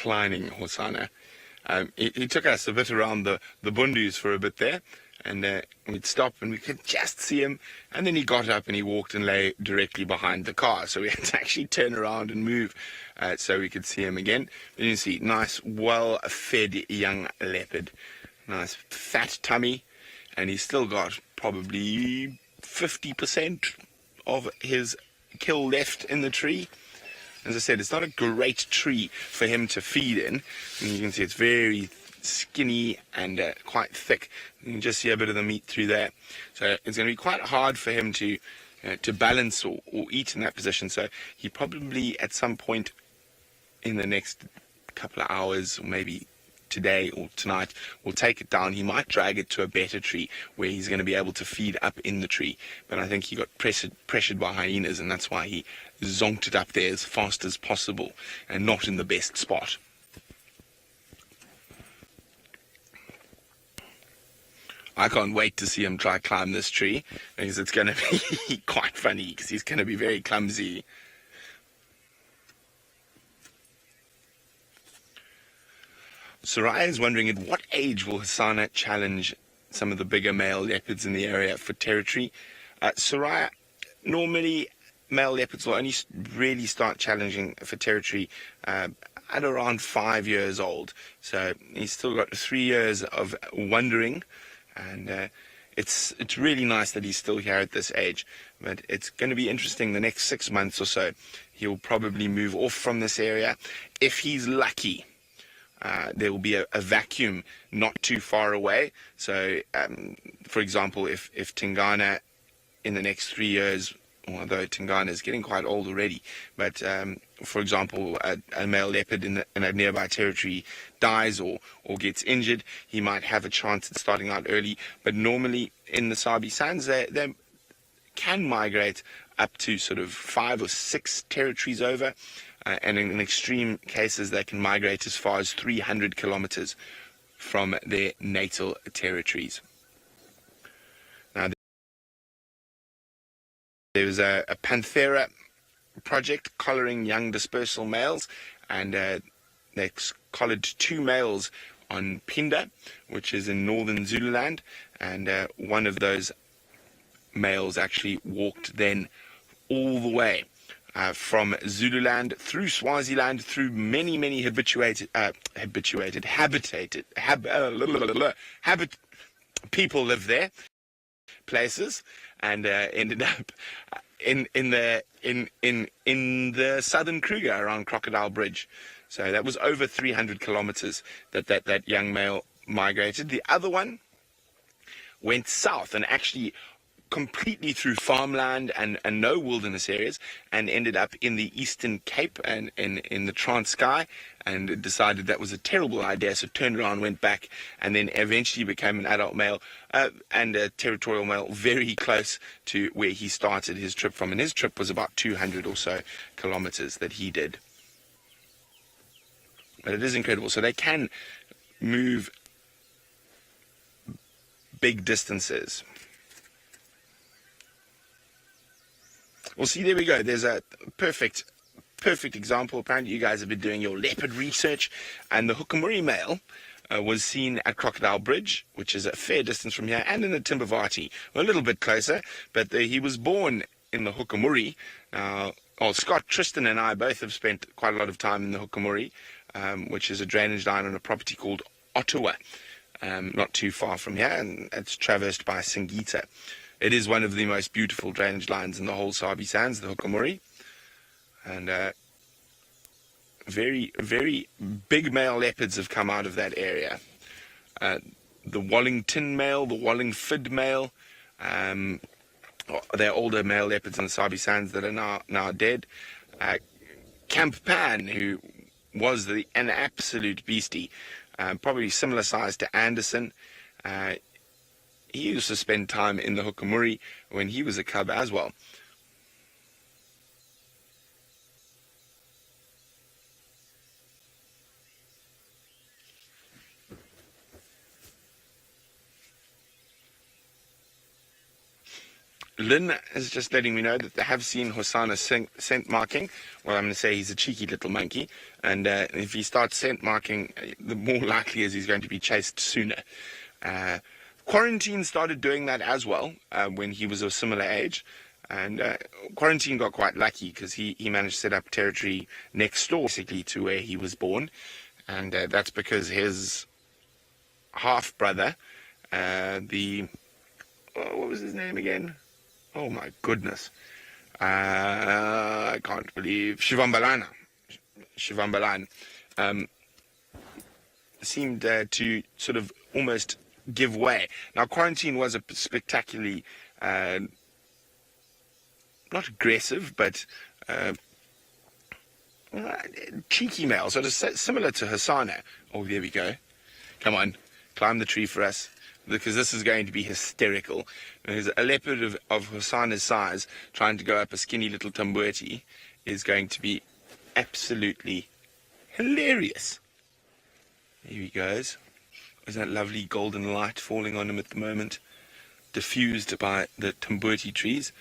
declining Hosana. He took us a bit around the bundus for a bit there, and we'd stop and we could just see him, and then he got up and he walked and lay directly behind the car, so we had to actually turn around and move so we could see him again. And you can see, nice, well-fed young leopard, nice fat tummy, and he's still got probably 50% of his kill left in the tree. As I said, it's not a great tree for him to feed in. And you can see it's very skinny and quite thick. You can just see a bit of the meat through there. So it's going to be quite hard for him to balance or eat in that position. So he probably at some point in the next couple of hours, or maybe today or tonight, will take it down. He might drag it to a better tree where he's going to be able to feed up in the tree. But I think he got pressured by hyenas, and that's why he zonked it up there as fast as possible and not in the best spot. I can't wait to see him try climb this tree, because it's going to be quite funny, because he's going to be very clumsy. Soraya is wondering, at what age will Hosana challenge some of the bigger male leopards in the area for territory? Soraya, normally male leopards will only really start challenging for territory at around 5 years old. So he's still got 3 years of wandering, and it's really nice that he's still here at this age. But it's going to be interesting the next 6 months or so. He'll probably move off from this area. If he's lucky, there will be a vacuum not too far away. So, for example, if Tingana in the next 3 years, although Tingana is getting quite old already, but for example, a male leopard in a nearby territory dies or gets injured, he might have a chance at starting out early. But normally in the Sabi Sands, they can migrate up to sort of 5 or 6 territories over. And in extreme cases, they can migrate as far as 300 kilometers from their natal territories. Now, there was a Panthera project collaring young dispersal males, and they collared 2 males on Pinda, which is in northern Zululand, and one of those males actually walked then all the way from Zululand through Swaziland, through many habitated people live there, places, and ended up in the southern Kruger around Crocodile Bridge. So that was over 300 kilometers that young male migrated. The other one went south and actually completely through farmland and no wilderness areas, and ended up in the Eastern Cape and in the Transkei, and decided that was a terrible idea, so turned around, went back, and then eventually became an adult male and a territorial male very close to where he started his trip from. And his trip was about 200 or so kilometers that he did. But it is incredible. So they can move big distances. Well, see, there we go. There's a perfect example. Apparently, you guys have been doing your leopard research, and the Hukamuri male was seen at Crocodile Bridge, which is a fair distance from here, and in the Timbavati, a little bit closer, but he was born in the Hukamuri. Scott, Tristan, and I both have spent quite a lot of time in the Hukamuri, which is a drainage line on a property called Ottawa, not too far from here, and it's traversed by Singita. It is one of the most beautiful drainage lines in the whole Sabi Sands, the Hukamuri. And very, very big male leopards have come out of that area. The Wallington male, the Wallingford male, they're older male leopards in the Sabi Sands that are now dead. Camp Pan, who was an absolute beastie, probably similar size to Anderson. He used to spend time in the Hukamuri when he was a cub as well. Lynn is just letting me know that they have seen Hosana scent marking. Well, I'm going to say he's a cheeky little monkey, and if he starts scent marking, the more likely is he's going to be chased sooner. Quarantine started doing that as well when he was of similar age, and Quarantine got quite lucky because he managed to set up territory next door, basically, to where he was born, and that's because his half-brother, what was his name again? Oh my goodness. I can't believe. Shivambalana seemed to sort of almost give way. Now, Quarantine was a spectacularly, not aggressive, but cheeky male, sort of similar to Hosana. Oh, there we go. Come on, climb the tree for us, because this is going to be hysterical. There's a leopard of Hosana's size trying to go up a skinny little Tumbuti is going to be absolutely hilarious. Here he goes. There's that lovely golden light falling on him at the moment, diffused by the Tumbuti trees.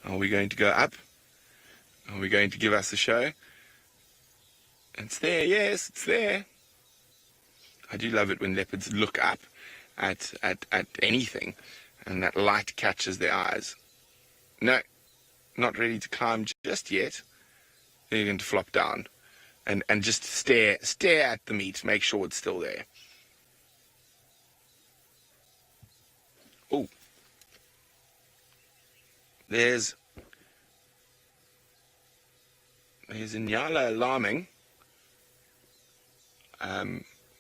Are we going to go up? Are we going to give us a show? It's there, yes, it's there. I do love it when leopards look up at anything, and that light catches their eyes. No, not ready to climb just yet. They're going to flop down and just stare at the meat, make sure it's still there. Oh, there's Inyala alarming.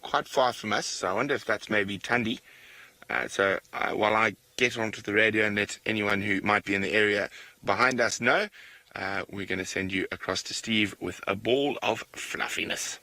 Quite far from us, so I wonder if that's maybe Tundi. So while I get onto the radio and let anyone who might be in the area behind us know, we're going to send you across to Steve with a ball of fluffiness.